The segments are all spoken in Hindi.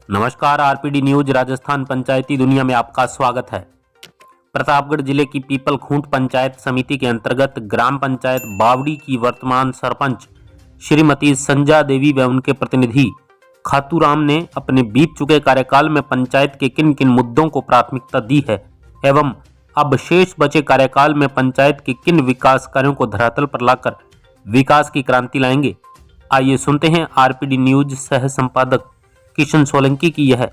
नमस्कार। आरपीडी न्यूज राजस्थान पंचायती दुनिया में आपका स्वागत है। प्रतापगढ़ जिले की पीपल खूंट पंचायत समिति के अंतर्गत ग्राम पंचायत बावड़ी की वर्तमान सरपंच श्रीमती संजा देवी व उनके प्रतिनिधि खातूराम ने अपने बीत चुके कार्यकाल में पंचायत के किन किन मुद्दों को प्राथमिकता दी है एवं अब शेष बचे कार्यकाल में पंचायत के किन विकास कार्यों को धरातल पर लाकर विकास की क्रांति लाएंगे। आइए सुनते हैं आरपीडी न्यूज सह संपादक किशन सोलंकी की यह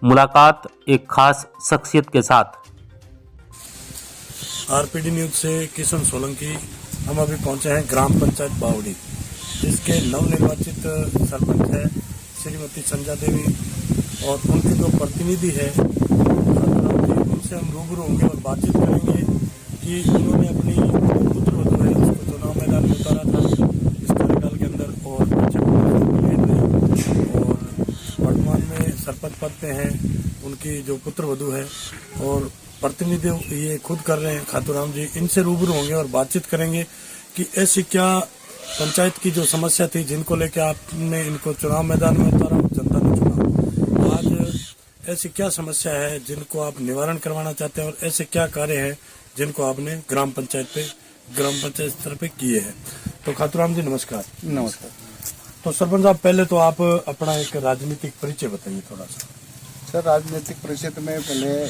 मुलाकात एक खास शख्सियत के साथ। आरपीडी न्यूज से किशन सोलंकी। हम अभी पहुंचे हैं ग्राम पंचायत बावड़ी, जिसके नवनिर्वाचित सरपंच है श्रीमती संजा देवी और उनके जो प्रतिनिधि है उनसे हम रूबरू होंगे और बातचीत करेंगे कि उन्होंने अपनी पुत्र वधू है उसको चुनाव मैदान में उतारा था इस कार्यकाल के अंदर और वर्तमान में सरपंच पद पे हैं उनकी जो पुत्र वधू है और प्रतिनिधि ये खुद कर रहे हैं खातूराम जी। इनसे रूबरू होंगे और बातचीत करेंगे कि ऐसी क्या पंचायत की जो समस्या थी जिनको लेकर आपने इनको चुनाव मैदान में उतारा, जनता ने चुना। आज ऐसी क्या समस्या है जिनको आप निवारण करवाना चाहते हैं और ऐसे क्या कार्य हैं जिनको आपने ग्राम पंचायत स्तर पे किए हैं। तो खातूराम जी नमस्कार। नमस्कार। तो सरपंच साहब, पहले तो आप अपना एक राजनीतिक परिचय बताइए थोड़ा सा। सर, राजनीतिक परिचय में पहले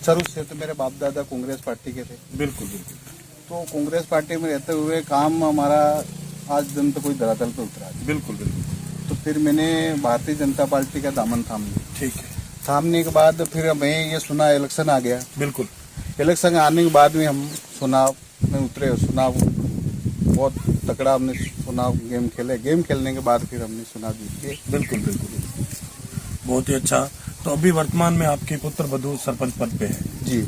शुरू से तो मेरे बाप दादा कांग्रेस पार्टी के थे। बिल्कुल बिल्कुल। तो कांग्रेस पार्टी में रहते हुए काम हमारा आज दिन तो कोई धरातल पे उतरा है। बिल्कुल बिल्कुल। तो फिर मैंने भारतीय जनता पार्टी का दामन थाम लिया। ठीक है। थामने के बाद फिर हमें ये सुना इलेक्शन आ गया। बिल्कुल। इलेक्शन आने के बाद में हम चुनाव में उतरे। चुनाव बहुत तकड़ा हमने चुनाव गेम खेले। गेम खेलने के बाद फिर हमने चुनाव जीत के। बिल्कुल बिल्कुल। बहुत ही अच्छा। तो अभी वर्तमान में आपके पुत्र वधू सरपंच पद पे है। जी।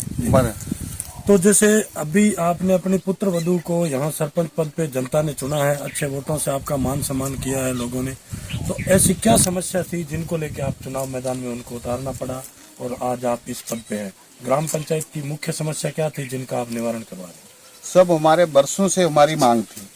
तो जैसे अभी आपने अपनी पुत्र वधू को यहाँ सरपंच पद पे जनता ने चुना है, अच्छे वोटों से आपका मान सम्मान किया है लोगों ने, तो ऐसी क्या समस्या थी जिनको लेके आप चुनाव मैदान में उनको उतारना पड़ा और आज आप इस पद पे हैं? ग्राम पंचायत की मुख्य समस्या क्या थी जिनका आप निवारण करवा रहे हैं? सब हमारे वर्षों से हमारी मांग थी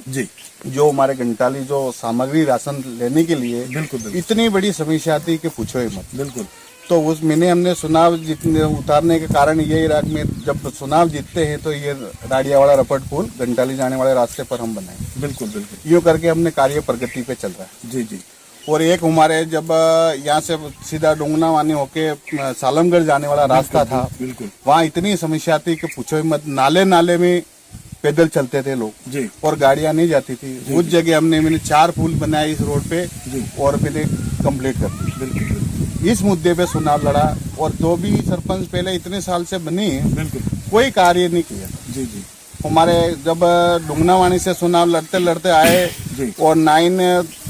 जी। जो हमारे घंटाली जो सामग्री राशन लेने के लिए बिल्कुल इतनी बड़ी समस्या थी कि पूछो ही मत। बिल्कुल। तो उस हमने चुनाव जीतने उतारने के कारण ये इराक में जब चुनाव जीतते हैं तो ये राडिया वाला रपट पुल घंटाली जाने वाले रास्ते पर हम बनाए। बिल्कुल बिल्कुल। यूँ करके हमने कार्य प्रगति पे चल रहा है। जी जी। और एक हमारे जब यहाँ से सीधा डोंगना वानी होके सालमगढ़ जाने वाला रास्ता था, बिल्कुल, वहाँ इतनी समस्या थी कि पूछो ही मत। नाले में पैदल चलते थे लोग जी और गाड़ियां नहीं जाती थी। उस जगह मैंने 4 पुल बनाए इस रोड पे और मैंने कंप्लीट कर दी। बिल्कुल। इस मुद्दे पे चुनाव लड़ा और जो भी सरपंच पहले इतने साल से बनी बिल्कुल कोई कार्य नहीं किया। जी जी। हमारे जब डुंगनावानी से चुनाव लड़ते लड़ते आए और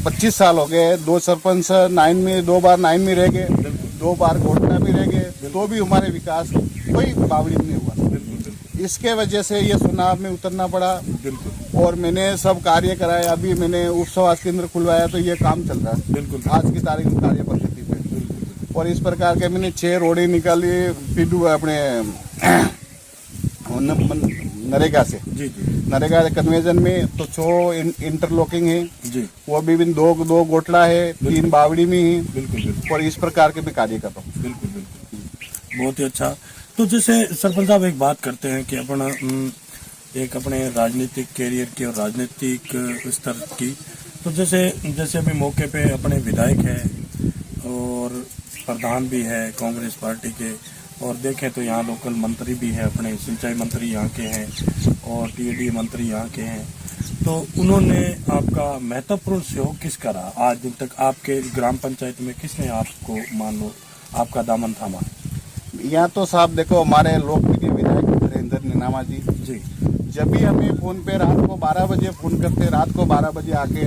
25 साल हो गए। 2 सरपंच 9 में 2 बार 9 में रह गए, 2 बार घोटना भी रह गए, तो भी हमारे विकास कोई बावड़ी नहीं हुआ। इसके वजह से ये चुनाव में उतरना पड़ा। बिल्कुल। और मैंने सब कार्य कराए। अभी मैंने उप स्वास्थ्य केंद्र खुलवाया तो ये काम चल रहा है। बिल्कुल। आज की तारीख में कार्य पद्धति पे। और इस प्रकार के मैंने 6 रोडें निकाली पीडू अपने नरेगा से। जी जी। नरेगा कन्वेजन में तो 6 इंटरलॉकिंग है जी। वो भी 2 गोटला है, 3 बावड़ी में है। बिल्कुल। और इस प्रकार के मैं कार्य कर रहा हूँ। बिल्कुल बिल्कुल। बहुत ही अच्छा। तो जैसे सरपंच साहब एक बात करते हैं कि अपने राजनीतिक कैरियर की और राजनीतिक स्तर की, तो जैसे अभी मौके पे अपने विधायक हैं और प्रधान भी है कांग्रेस पार्टी के, और देखें तो यहाँ लोकल मंत्री भी है, अपने सिंचाई मंत्री यहाँ के हैं और टीएडी मंत्री यहाँ के हैं, तो उन्होंने आपका महत्वपूर्ण सहयोग किसका रहा आज दिन तक? आपके ग्राम पंचायत में किसने आपको मान लो आपका दामन थामा? यहाँ तो साहब देखो, हमारे लोकप्रिय विधायक धीरेन्द्र नीनामा जी जब भी हमें फोन पे रात को 12 बजे फोन करते, रात को 12 बजे आके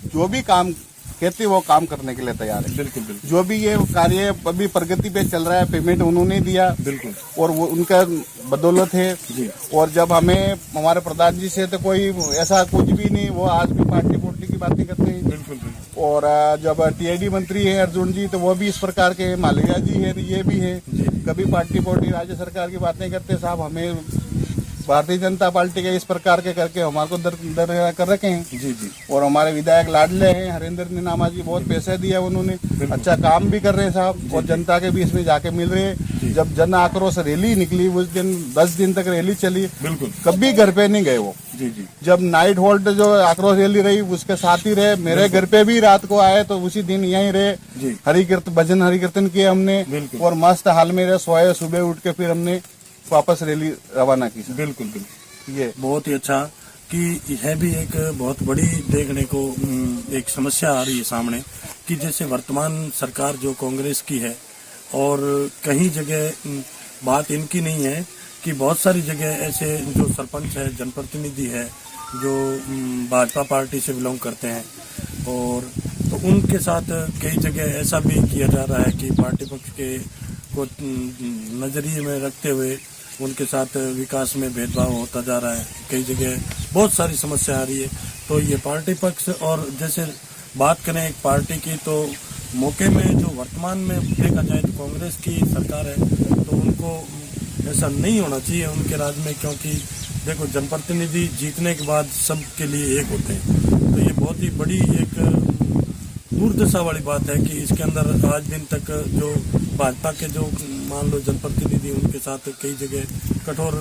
जो भी काम कहते वो काम करने के लिए तैयार है। बिल्कुल बिल्कुल। जो भी ये कार्य अभी प्रगति पे चल रहा है, पेमेंट उन्होंने दिया। बिल्कुल। और वो उनका बदौलत है जी। और जब हमें हमारे प्रधान जी से तो कोई ऐसा कुछ भी नहीं, वो आज भी पार्टी की बातें करते हैं। बिल्कुल। और जब टीआईडी मंत्री है अर्जुन जी तो वो भी इस प्रकार के, मालिया जी है, ये भी है, कभी पार्टी राज्य सरकार की बातें करते। साहब हमें भारतीय जनता पार्टी के इस प्रकार के करके हमारे को दर कर रखे हैं। जी जी। और हमारे विधायक लाडले हैं हरिंदर नीनामा जी, बहुत पैसे दिए उन्होंने, अच्छा काम भी कर रहे हैं साहब, और जनता के बीच में जाके मिल रहे हैं। जब जन आक्रोश रैली निकली उस दिन 10 दिन तक रैली चली, बिल्कुल, कभी घर पे नहीं गए वो। जी जी। जब नाइट होल्ड जो आक्रोश रैली रही उसके साथ ही रहे, मेरे घर पे भी रात को आए तो उसी दिन यहीं रहे, भजन हरि कीर्तन किए हमने, और मस्त हाल में रहे, सोए, सुबह उठ के फिर हमने वापस रैली रवाना की। बिल्कुल बिल्कुल, ये बहुत ही अच्छा कि यह भी एक बहुत बड़ी देखने को एक समस्या आ रही है सामने कि जैसे वर्तमान सरकार जो कांग्रेस की है, और कहीं जगह बात इनकी नहीं है कि बहुत सारी जगह ऐसे जो सरपंच है, जनप्रतिनिधि है, जो भाजपा पार्टी से बिलोंग करते हैं, और तो उनके साथ कई जगह ऐसा भी किया जा रहा है कि पार्टी पक्ष के को नजरिए में रखते हुए उनके साथ विकास में भेदभाव होता जा रहा है। कई जगह बहुत सारी समस्या आ रही है। तो ये पार्टी पक्ष, और जैसे बात करें एक पार्टी की, तो मौके में जो वर्तमान में देखा जाए तो कांग्रेस की सरकार है, तो उनको ऐसा नहीं होना चाहिए उनके राज में, क्योंकि देखो जनप्रतिनिधि जीतने के बाद सबके लिए एक होते हैं। तो ये बहुत ही बड़ी एक दुर्दशा वाली बात है कि इसके अंदर आज दिन तक जो भाजपा के जो मान लो जनप्रतिनिधि, उनके साथ कई जगह कठोर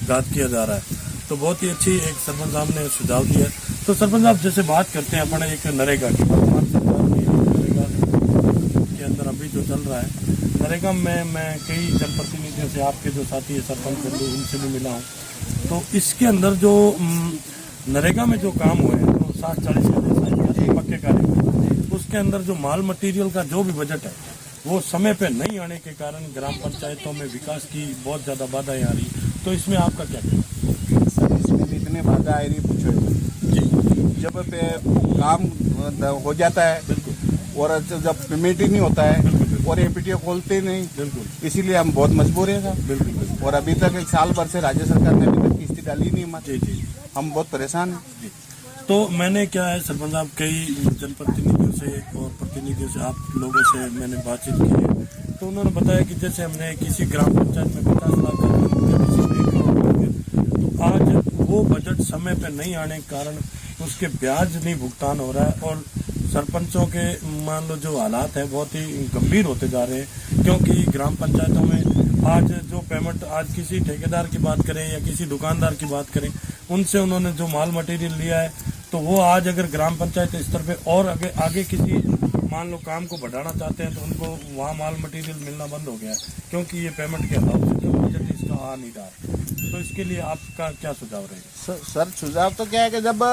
घात किया जा रहा है। तो बहुत ही अच्छी एक सरपंच साहब ने सुझाव दिया। तो सरपंच साहब जैसे बात करते हैं अपने एक नरेगा की, वर्तमान सरकार की नरेगा के अंदर अभी जो चल रहा है, नरेगा में मैं कई जनप्रतिनिधियों से, आपके जो साथी है सरपंच बंधु, उनसे भी मिला हूँ। तो इसके अंदर जो नरेगा में जो काम हुए हैं, तो 60-40 का जैसा पक्के कार्य, उसके अंदर जो माल मटेरियल का जो भी बजट है वो समय पे नहीं आने के कारण ग्राम पंचायतों में विकास की बहुत ज्यादा बाधाएं आ रही। तो इसमें आपका क्या कहना? सर इसमें भी इतने बाधा आ रही, पूछो जी। जब काम हो जाता है और जब पेमेंट ही नहीं होता है और एपीटीओ खोलते ही नहीं, बिल्कुल, इसीलिए हम बहुत मजबूर हैं सर। बिल्कुल। और अभी तक 1 साल भर से राज्य सरकार ने अभी तक किस्ती डाली नहीं हमारी। जी जी, हम बहुत परेशान हैं। तो मैंने क्या है सरपंच साहब, कई जनप्रतिनिधियों से और प्रतिनिधियों से, आप लोगों से मैंने बातचीत की है, तो उन्होंने बताया कि जैसे हमने किसी ग्राम पंचायत में 50 लाख का तो आज वो बजट समय पे नहीं आने के कारण उसके ब्याज नहीं भुगतान हो रहा है, और सरपंचों के मान लो जो हालात है बहुत ही गंभीर होते जा रहे हैं। क्योंकि ग्राम पंचायतों में आज जो पेमेंट, आज किसी ठेकेदार की बात करें या किसी दुकानदार की बात करें, उनसे उन्होंने जो माल मटेरियल लिया है, तो वो आज अगर ग्राम पंचायत स्तर पे और आगे किसी मान लो काम को बढ़ाना चाहते हैं, तो उनको वहाँ माल मटेरियल मिलना बंद हो गया है, क्योंकि ये पेमेंट के अभाव से जो बजट इसका आ नहीं रहा है। तो इसके लिए आपका क्या सुझाव रहेगा? सर सुझाव तो क्या है कि जब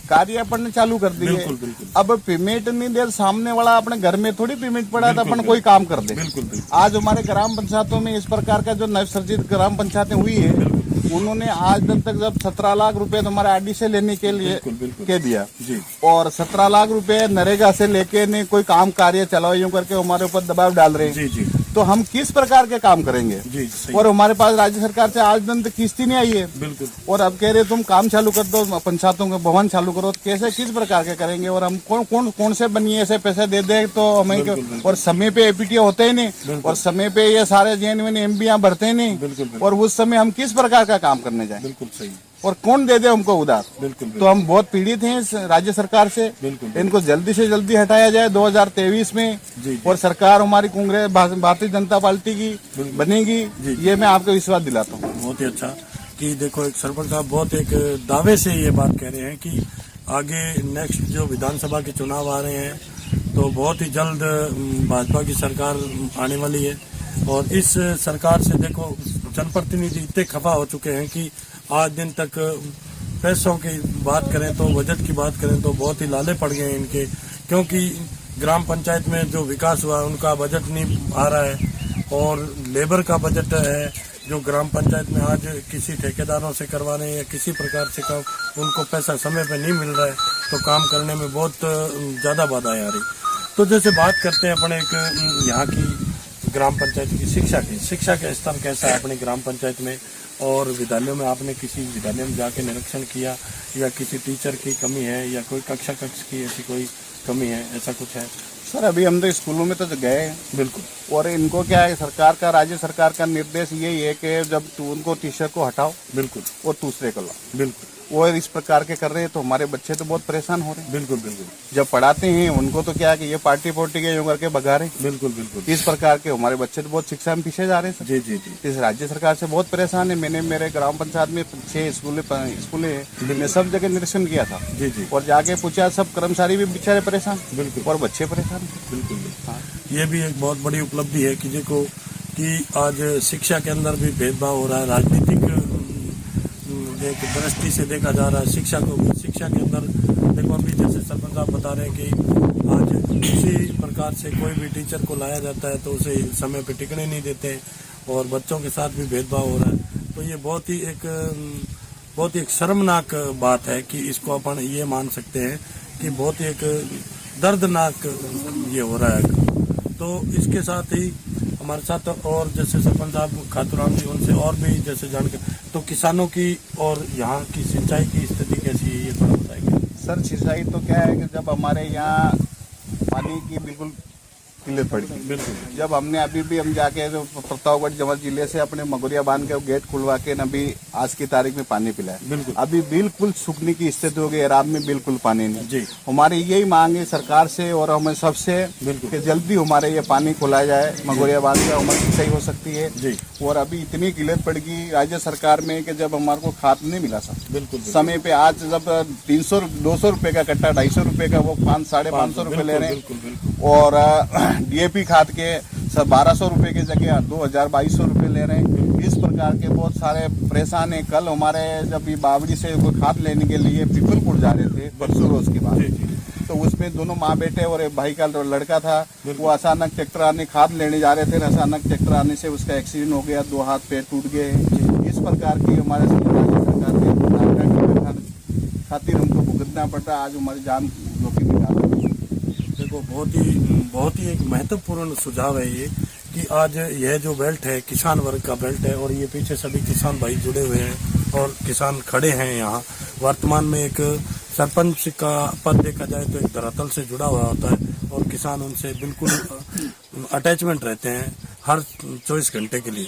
कार्य अपन ने चालू कर दिए, बिल्कुल बिल्कुल, अब पेमेंट नहीं दे, सामने वाला अपने घर में थोड़ी पेमेंट पड़ा था अपन कोई काम कर दे। बिल्कुल। आज हमारे ग्राम पंचायतों में इस प्रकार का जो नवसर्जित ग्राम पंचायतें हुई है, उन्होंने आज दिन तक जब 17 लाख रुपए तो हमारे आरडी से लेने के लिए कह दिया जी, और 17 लाख रुपए नरेगा से लेके ने कोई काम कार्य चलाओ यूं करके हमारे ऊपर दबाव डाल रहे हैं जी जी। तो हम किस प्रकार के काम करेंगे जी, और हमारे पास राज्य सरकार से आज दिन तक किस्ती नहीं आई है। बिल्कुल। और अब कह रहे तुम काम चालू कर दो, पंचायतों के भवन चालू करो, तो कैसे किस प्रकार के करेंगे? और हम कौन से बनिए ऐसे पैसे दे दे तो हमें, और समय पे एपीटीओ होते ही नहीं, और समय पे ये सारे जेएनवीन एमबी भरते ही नहीं, और उस समय हम किस प्रकार का काम करने जाए? बिल्कुल सही। और कौन दे दे हमको उधार? बिल्कुल। तो हम बहुत पीड़ित हैं इस राज्य सरकार से। इनको जल्दी से जल्दी हटाया जाए 2023 में, और सरकार हमारी कांग्रेस भारतीय जनता पार्टी की बनेगी, ये मैं आपको विश्वास दिलाता हूँ। बहुत ही अच्छा कि देखो एक सरपंच साहब बहुत एक दावे से ये बात कह रहे हैं कि आगे नेक्स्ट जो विधानसभा के चुनाव आ रहे हैं, तो बहुत ही जल्द भाजपा की सरकार आने वाली है। और इस सरकार से देखो जनप्रतिनिधि इतने खफा हो चुके हैं कि आज दिन तक पैसों की बात करें तो, बजट की बात करें तो बहुत ही लाले पड़ गए हैं इनके, क्योंकि ग्राम पंचायत में जो विकास हुआ उनका बजट नहीं आ रहा है, और लेबर का बजट है जो ग्राम पंचायत में आज किसी ठेकेदारों से करवाने या किसी प्रकार से उनको पैसा समय पे नहीं मिल रहा है, तो काम करने में बहुत ज़्यादा बाधाएं आ रही। तो जैसे बात करते हैं अपने एक यहाँ की ग्राम पंचायत की शिक्षा का स्तर कैसा है अपने ग्राम पंचायत में, और विद्यालयों में आपने किसी विद्यालय में जाके निरीक्षण किया, या किसी टीचर की कमी है, या कोई कक्षा की ऐसी कोई कमी है, ऐसा कुछ है? सर अभी हम तो स्कूलों में तो गए हैं, बिल्कुल और इनको क्या है, सरकार का, राज्य सरकार का निर्देश यही है कि जब उनको टीचर को हटाओ बिल्कुल और दूसरे को लाओ। बिल्कुल वो इस प्रकार के कर रहे हैं, तो हमारे बच्चे तो बहुत परेशान हो रहे हैं। बिल्कुल बिल्कुल जब पढ़ाते हैं उनको तो क्या है कि ये पार्टी पोर्टी के यूं करके भगा रहे हैं। बिल्कुल बिल्कुल इस प्रकार के हमारे बच्चे तो बहुत शिक्षा में पीछे जा रहे हैं सर। जी जी जी इस राज्य सरकार से बहुत परेशान है। मैंने मेरे ग्राम पंचायत में 6 स्कूलें मैं सब जगह निरीक्षण किया था जी जी और जाके पूछा, सब कर्मचारी भी बेचारे परेशान बिल्कुल और बच्चे परेशान। बिल्कुल हाँ। ये भी एक बहुत बड़ी उपलब्धि है कि देखो कि आज शिक्षा के अंदर भी भेदभाव हो रहा है, राजनीतिक एक दृष्टि से देखा जा रहा है शिक्षा को भी। शिक्षा के अंदर देखो अभी जैसे सरपंच साहब बता रहे हैं कि आज किसी प्रकार से कोई भी टीचर को लाया जाता है तो उसे समय पे टिकने नहीं देते और बच्चों के साथ भी भेदभाव हो रहा है। तो ये बहुत ही एक शर्मनाक बात है कि इसको अपन ये मान सकते हैं कि बहुत ही एक दर्दनाक ये हो रहा है। तो इसके साथ ही हमारे साथ और जैसे सरपंच साहब खातूराम जी, उनसे और भी जैसे जानकर, तो किसानों की और यहाँ की सिंचाई की स्थिति कैसी है ये थोड़ा बताएंगे। सर सिंचाई तो क्या है कि जब हमारे यहाँ पानी की बिल्कुल किल्लत पड़ी, बिल्कुल जब हमने अभी भी हम जाके जो प्रतापगढ़ जमल जिले से अपने मगोरिया बांध के गेट खुलवा के अभी आज की तारीख में पानी पिलाया, बिल्कुल अभी बिल्कुल सूखने की स्थिति हो गई। रात में बिल्कुल पानी नहीं। जी हमारी यही मांग है सरकार से और हमें सबसे बिल्कुल कि जल्दी हमारे ये पानी खोला जाए, मगोरिया बांध के हमारी सिंचाई हो सकती है। जी और अभी इतनी किल्लत पड़ गई राज्य सरकार में कि जब हमारे को खाद नहीं मिला सर बिल्कुल समय पे, आज जब 300-200 रुपए का कट्टा, 250 रुपए का, वो 500-550 रुपए ले रहे हैं। बिल्कुल बिल्कुल और डीएपी खाद के सर 1200 रुपए की जगह 2000-2200 रुपए ले रहे हैं। इस प्रकार के बहुत सारे परेशान है। कल हमारे जब ये बावड़ी से कोई खाद लेने के लिए पीपलपुर जा रहे थे परसों रोज के बाद, तो उसमें दोनों माँ बेटे और एक भाई का लड़का था, वो अचानक ट्रैक्टर आने खाद लेने जा रहे थे, अचानक ट्रैक्टर आने से उसका एक्सीडेंट हो गया, 2 हाथ पैर टूट गए। इस प्रकार की हमारे राज्य सरकार के खातिर हमको भुगतना पड़ता है। आज हमारी जान जोखिम में डाल। देखो बहुत ही एक महत्वपूर्ण सुझाव है ये कि आज यह जो बेल्ट है किसान वर्ग का बेल्ट है और ये पीछे सभी किसान भाई जुड़े हुए हैं और किसान खड़े हैं यहाँ। वर्तमान में एक सरपंच का पद देखा जाए तो एक धरातल से जुड़ा हुआ होता है और किसान उनसे बिल्कुल अटैचमेंट रहते हैं हर 24 घंटे के लिए।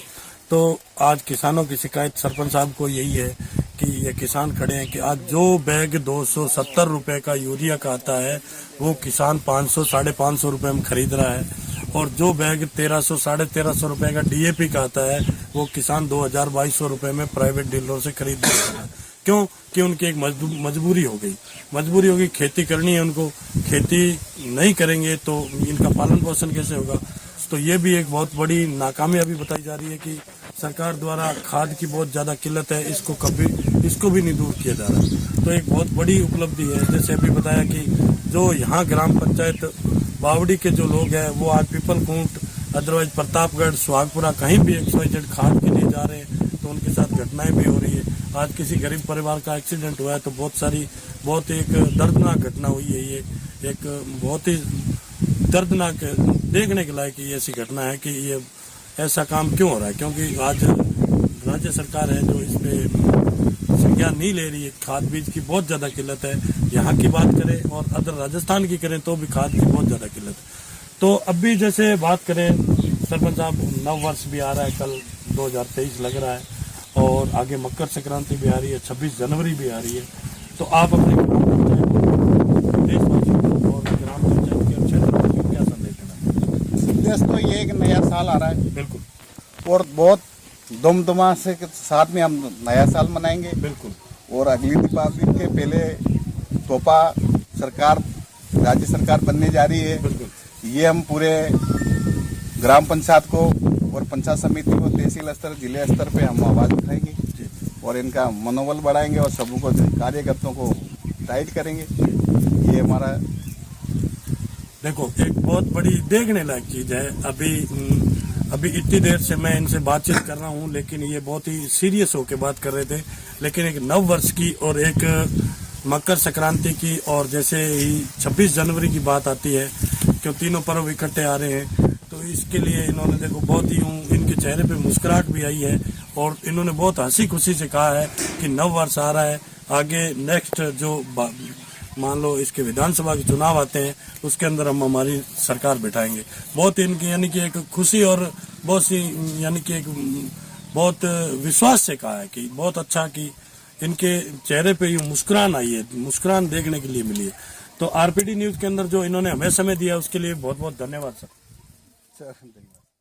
तो आज किसानों की शिकायत सरपंच साहब को यही है कि ये किसान खड़े हैं कि आज जो बैग 270 रुपए का यूरिया का आता है वो किसान 500-550 रुपए में खरीद रहा है, और जो बैग 1300-1350 रुपए का डीएपी का आता है वो किसान 2000-2200 रुपए में प्राइवेट डीलरों से खरीद रहा है। क्यों? कि उनकी एक मजबूरी हो गई, खेती करनी है उनको, खेती नहीं करेंगे तो इनका पालन पोषण कैसे होगा। तो ये भी एक बहुत बड़ी नाकामयाबी बताई जा रही है कि सरकार द्वारा खाद की बहुत ज्यादा किल्लत है, इसको भी नहीं दूर किया जा रहा। तो एक बहुत बड़ी उपलब्धि है। जैसे अभी बताया कि जो यहाँ ग्राम पंचायत बावड़ी के जो लोग हैं वो आज पीपलखूंट, अदरवाइज प्रतापगढ़, सुहागपुरा कहीं भी XYZ खाद के लिए जा रहे हैं तो उनके साथ घटनाएं भी हो रही है। आज किसी गरीब परिवार का एक्सीडेंट हुआ है तो बहुत एक दर्दनाक घटना हुई है। ये एक बहुत ही दर्दनाक, देखने के लायक ये ऐसी घटना है कि ये ऐसा काम क्यों हो रहा है, क्योंकि आज राज्य सरकार है जो इस पे संज्ञान नहीं ले रही है। खाद बीज की बहुत ज्यादा किल्लत है। यहाँ की बात करें और अदर राजस्थान की करें तो भी खाद की बहुत ज्यादा किल्लत है। तो अब भी जैसे बात करें सरपंच साहब, नव वर्ष भी आ रहा है, कल 2023 लग रहा है और आगे मकर संक्रांति भी आ रही है, 26 जनवरी भी आ रही है। तो आप अपने ग्राम पंचायत देशवासियों और ग्राम पंचायत के क्षेत्र में क्या संदेश देना? संदेश तो ये कि नया साल आ रहा है, बिल्कुल, और बहुत धूमधाम से के साथ में हम नया साल मनाएंगे। बिल्कुल, और अगली दीपावली के पहले तोहफा सरकार, राज्य सरकार बनने जा रही है। बिल्कुल, ये हम पूरे ग्राम पंचायत को और पंचायत समिति को तहसील स्तर, जिले स्तर पे हम आवाज उठाएंगे और इनका मनोबल बढ़ाएंगे और सबको कार्यकर्ताओं को टाइट करेंगे। ये हमारा देखो एक बहुत बड़ी देखने लायक चीज है। अभी इतनी देर से मैं इनसे बातचीत कर रहा हूँ, लेकिन ये बहुत ही सीरियस होकर बात कर रहे थे। लेकिन एक नव वर्ष की और एक मकर संक्रांति की और जैसे ही 26 जनवरी की बात आती है, क्यों तीनों पर्व इकट्ठे आ रहे हैं, तो इसके लिए इन्होंने देखो बहुत ही इनके चेहरे पे मुस्कुराहट भी आई है और इन्होंने बहुत हंसी खुशी से कहा है कि नव वर्ष आ रहा है, आगे नेक्स्ट जो मान लो इसके विधानसभा के चुनाव आते हैं, उसके अंदर हम हमारी सरकार बिठाएंगे। बहुत इनकी यानी कि एक खुशी और बहुत सी यानी कि एक बहुत विश्वास से कहा है कि बहुत अच्छा कि इनके चेहरे पे ये मुस्कुराहट आई है, मुस्कुराहट देखने के लिए मिली है। तो आरपीडी न्यूज के अंदर जो इन्होंने हमें समय दिया उसके लिए बहुत बहुत धन्यवाद सर। धन्यवाद।